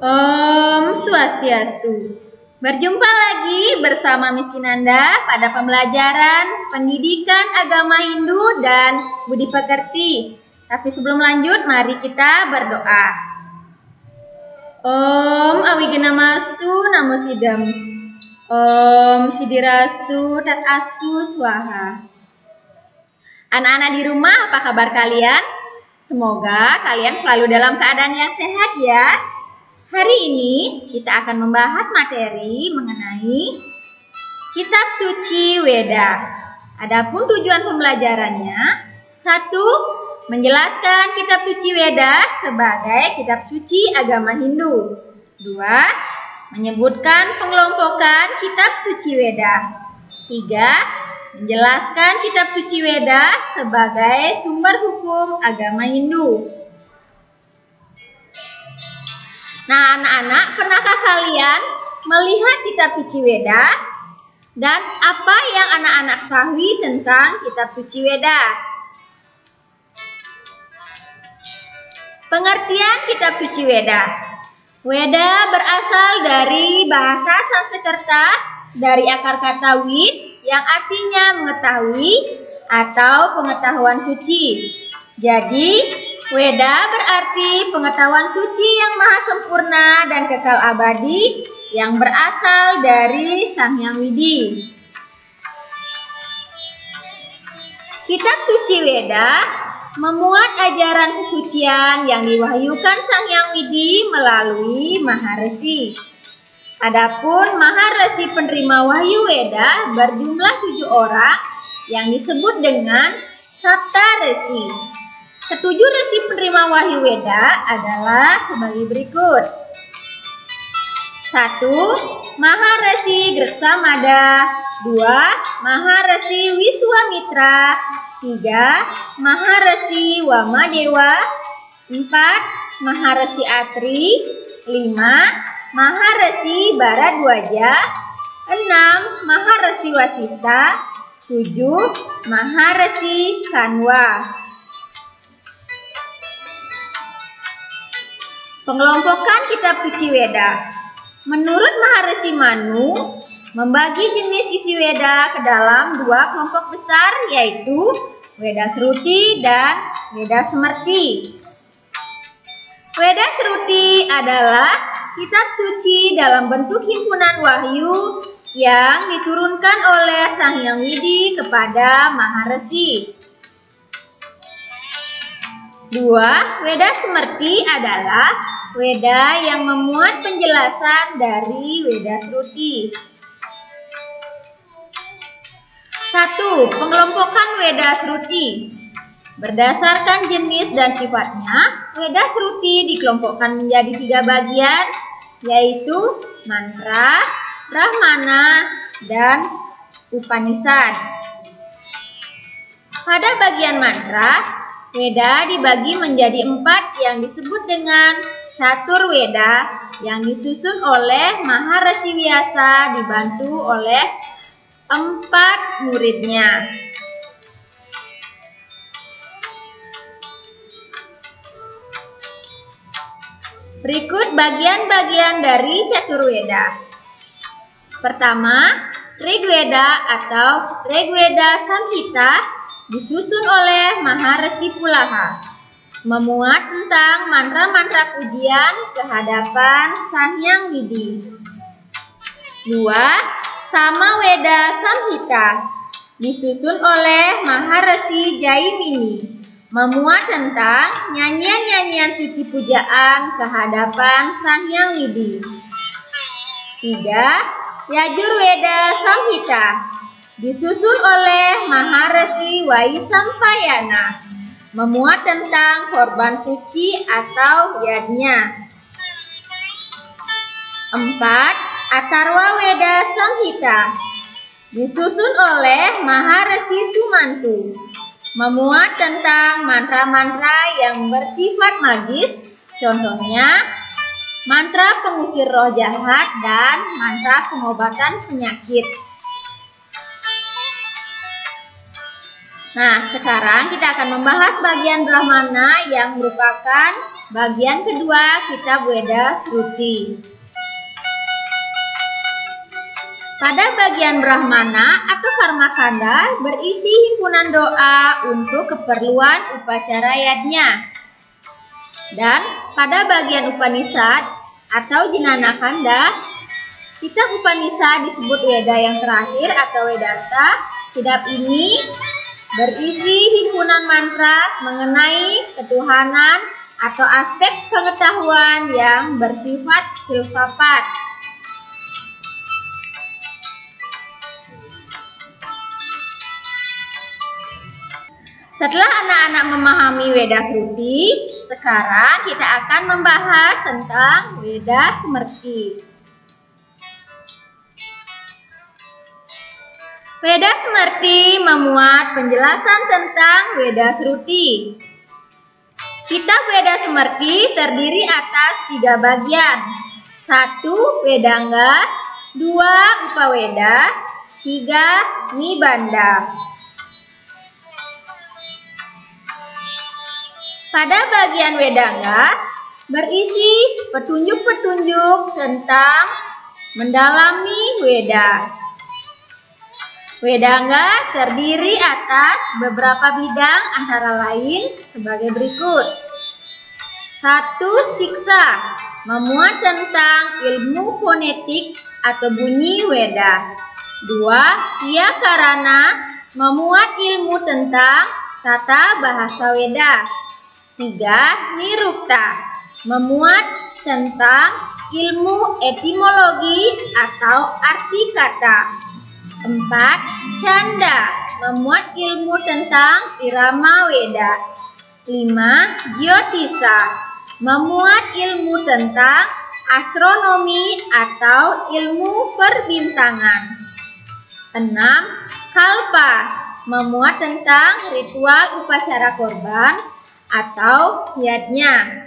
Om Swastiastu. Berjumpa lagi bersama Miss Kinanda pada pembelajaran pendidikan agama Hindu dan budi pekerti. Tapi sebelum lanjut, mari kita berdoa. Om Awigenamastu Namo Sidam. Om Sidirastu Tatastu Swaha. Anak-anak di rumah, apa kabar kalian? Semoga kalian selalu dalam keadaan yang sehat ya. Hari ini kita akan membahas materi mengenai Kitab Suci Weda. Adapun tujuan pembelajarannya, 1. Menjelaskan Kitab Suci Weda sebagai kitab suci agama Hindu. 2. Menyebutkan pengelompokan Kitab Suci Weda. 3. Menjelaskan Kitab Suci Weda sebagai sumber hukum agama Hindu. Nah, anak-anak, pernahkah kalian melihat Kitab Suci Weda? Dan apa yang anak-anak ketahui tentang Kitab Suci Weda? Pengertian Kitab Suci Weda. Weda berasal dari bahasa Sanskerta dari akar kata wid yang artinya mengetahui atau pengetahuan suci. Jadi, Weda berarti pengetahuan suci yang maha sempurna dan kekal abadi yang berasal dari Sang Hyang Widi. Kitab Suci Weda memuat ajaran kesucian yang diwahyukan Sang Hyang Widi melalui Maharesi. Adapun Maharesi penerima wahyu Weda berjumlah 7 orang yang disebut dengan Saptaresi. Ketujuh resi penerima wahyu Weda adalah sebagai berikut. 1. Maharesi Gretsamada. 2. Maharesi Wiswamitra. 3. Maharesi Wamadewa. 4. Maharesi Atri. 5. Maharesi Baradwaja. 6. Maharesi Wasista. 7. Maharesi Kanwa. Pengelompokan Kitab Suci Weda. Menurut Maharesi Manu, membagi jenis isi Weda ke dalam 2 kelompok besar, yaitu Weda Sruti dan Weda Smrti. Weda Sruti adalah kitab suci dalam bentuk himpunan wahyu yang diturunkan oleh Sang Hyang Widi kepada Maharesi. 2. Weda Smrti adalah Weda yang memuat penjelasan dari Weda Sruti. 1. Pengelompokan Weda Sruti. Berdasarkan jenis dan sifatnya, Weda Sruti dikelompokkan menjadi 3 bagian, yaitu mantra, brahmana, dan Upanishad. Pada bagian mantra, Weda dibagi menjadi 4 yang disebut dengan Catur Weda yang disusun oleh Maharesi Vyasa dibantu oleh 4 muridnya. Berikut bagian-bagian dari Catur Weda. Pertama, Rigveda atau Rigveda Samhita disusun oleh Maharesi Pulaha. Memuat tentang mantra-mantra pujian kehadapan Sang Hyang Widi. 2. Samaweda Samhita disusun oleh Maharesi Jaimini. Memuat tentang nyanyian-nyanyian suci pujaan kehadapan Sang Hyang Widi. 3. Yajurveda Samhita disusun oleh Maharesi Vaisampayana. Memuat tentang korban suci atau yadnya. 4. Atharva Weda Samhita disusun oleh Maharesi Sumantu. Memuat tentang mantra-mantra yang bersifat magis, contohnya mantra pengusir roh jahat dan mantra pengobatan penyakit. Nah, sekarang kita akan membahas bagian brahmana yang merupakan bagian kedua kitab Weda Sruti. Pada bagian Brahmana atau Karmakanda berisi himpunan doa untuk keperluan upacara yajna. Dan pada bagian Upanishad atau Jnana Kanda, kitab Upanishad disebut Weda yang terakhir atau Vedanta. Kitab ini berisi himpunan mantra mengenai ketuhanan atau aspek pengetahuan yang bersifat filsafat. Setelah anak-anak memahami Weda Sruti, sekarang kita akan membahas tentang Weda Smrti. Weda Smrti memuat penjelasan tentang Weda Sruti. Kitab Weda Smrti terdiri atas 3 bagian. 1. Vedanga, 2. Upaweda, 3. Nibanda. Pada bagian Vedanga berisi petunjuk-petunjuk tentang mendalami Weda. Vedanga terdiri atas beberapa bidang antara lain sebagai berikut. 1. Siksa, memuat tentang ilmu fonetik atau bunyi Weda. 2. Vyakarana, memuat ilmu tentang tata bahasa Weda. 3. Nirukta, memuat tentang ilmu etimologi atau arti kata. 4. Canda, memuat ilmu tentang irama Weda. 5. Jyotisa, memuat ilmu tentang astronomi atau ilmu perbintangan. 6. Kalpa, memuat tentang ritual upacara korban atau yajna.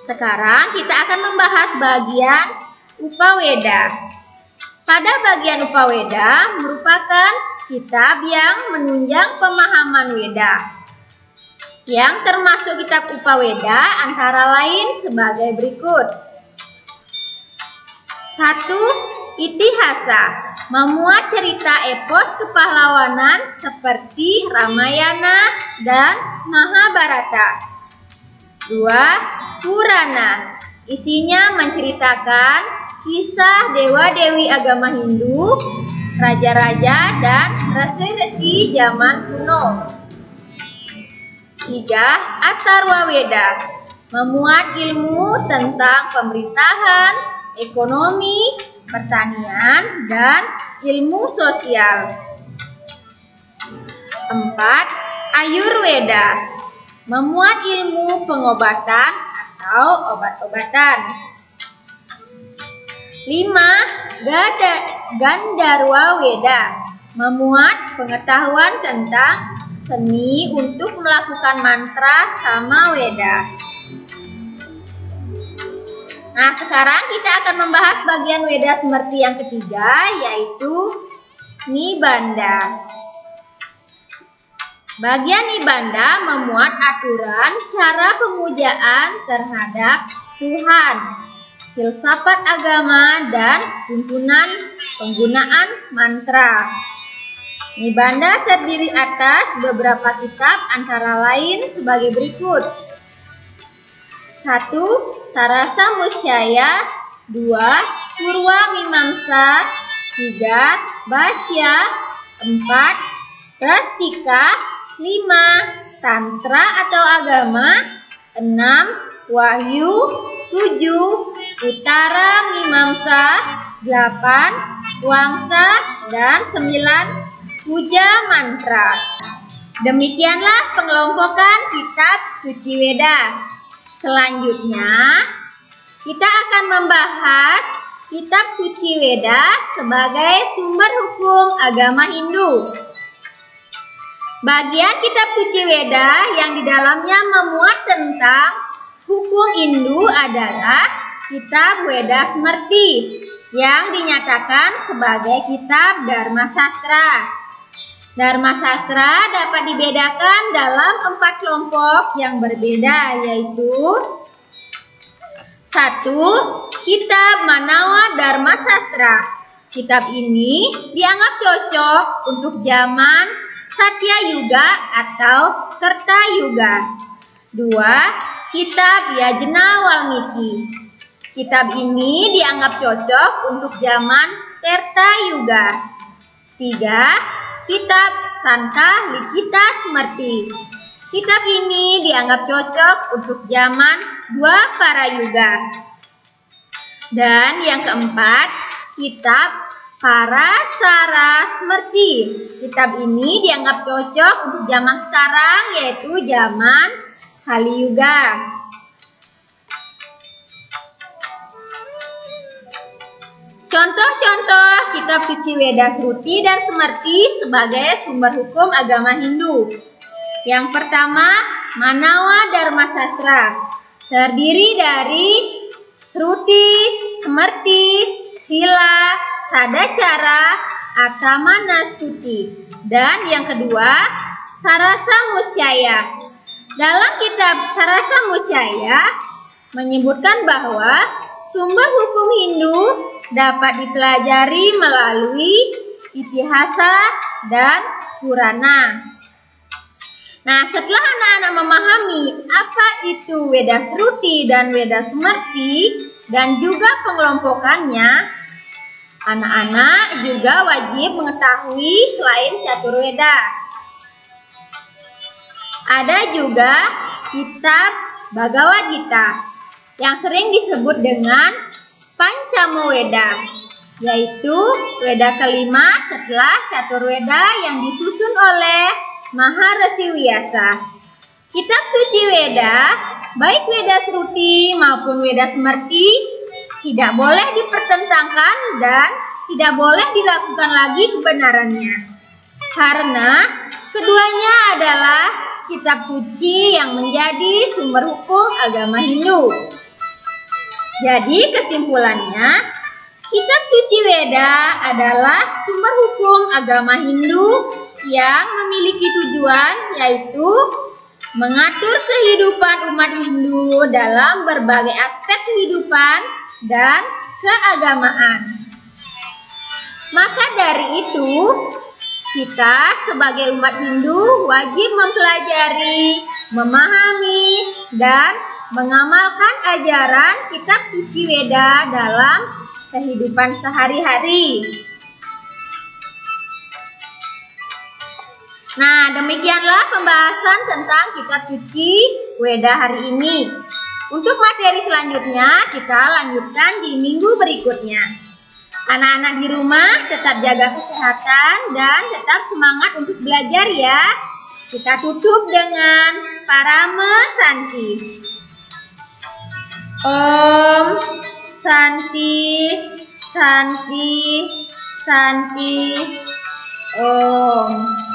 Sekarang kita akan membahas bagian Upaweda. Pada bagian Upaweda merupakan kitab yang menunjang pemahaman Weda. Yang termasuk kitab Upaweda antara lain sebagai berikut. 1. Itihasa, memuat cerita epos kepahlawanan seperti Ramayana dan Mahabharata. 2. Purana, isinya menceritakan kisah dewa-dewi agama Hindu, raja-raja dan resi-resi zaman kuno. 3. Atharwa Weda, memuat ilmu tentang pemerintahan, ekonomi, pertanian, dan ilmu sosial. 4. Ayurveda, memuat ilmu pengobatan atau obat-obatan. 5. Gandharwa Weda, memuat pengetahuan tentang seni untuk melakukan mantra sama Weda. Nah, sekarang kita akan membahas bagian Weda Smrti yang ketiga, yaitu Nibanda. Bagian Nibanda memuat aturan cara pemujaan terhadap Tuhan, filsafat agama, dan tuntunan penggunaan mantra. Nibanda terdiri atas beberapa kitab antara lain sebagai berikut. 1. Sarasa Muscaya. 2. Purwa Mimamsa. 3. Bhashya. 4. Prastika. 5. Tantra atau agama. 6. Wahyu. 7. Utara Mimamsa. 8. Wangsa. Dan 9. Puja Mantra. Demikianlah pengelompokan kitab suci Weda. Selanjutnya, kita akan membahas kitab suci Weda sebagai sumber hukum agama Hindu. Bagian kitab suci Weda yang di dalamnya memuat tentang hukum Hindu adalah kitab Weda Smrti yang dinyatakan sebagai kitab Dharma Sastra. Dharma Sastra dapat dibedakan dalam 4 kelompok yang berbeda, yaitu 1. Kitab Manawa Dharma Sastra. Kitab ini dianggap cocok untuk zaman Satya Yuga atau Kerta Yuga. 2. Kitab Yajna Walmiki. Kitab ini dianggap cocok untuk zaman Treta Yuga. 3. Kitab Santa Likita Smrti. Kitab ini dianggap cocok untuk zaman Dwapara Yuga. Dan yang keempat, kitab Parasara Smrti. Kitab ini dianggap cocok untuk zaman sekarang, yaitu zaman Kali Yuga. Contoh-contoh kitab suci Weda Sruti dan Smrti sebagai sumber hukum agama Hindu. Yang pertama, Manawa Dharma Sastra. Terdiri dari Sruti, Smrti, Sila, Sadacara, Atamana Stuti. Dan yang kedua, Sarasa Muscaya. Dalam kitab Sarasa Muscaya menyebutkan bahwa sumber hukum Hindu dapat dipelajari melalui Itihasa dan Purana. Nah, setelah anak-anak memahami apa itu Weda Sruti dan Weda Smrti dan juga pengelompokannya, anak-anak juga wajib mengetahui selain Caturweda. Ada juga kitab Bhagavad Gita yang sering disebut dengan Pancamo Weda, yaitu Weda kelima setelah Caturweda yang disusun oleh Maharesi Vyasa. Kitab suci Weda, baik Weda Sruti maupun Weda Smrti, tidak boleh dipertentangkan dan tidak boleh dilakukan lagi kebenarannya, karena keduanya adalah kitab suci yang menjadi sumber hukum agama Hindu. Jadi kesimpulannya, kitab suci Weda adalah sumber hukum agama Hindu yang memiliki tujuan yaitu mengatur kehidupan umat Hindu dalam berbagai aspek kehidupan dan keagamaan. Maka dari itu, kita sebagai umat Hindu wajib mempelajari, memahami, dan mengamalkan ajaran kitab suci Weda dalam kehidupan sehari-hari. Nah, demikianlah pembahasan tentang kitab suci Weda hari ini. Untuk materi selanjutnya kita lanjutkan di minggu berikutnya. Anak-anak di rumah tetap jaga kesehatan dan tetap semangat untuk belajar ya. Kita tutup dengan Parama Santi. Om Santi, Santi, Santi, Om.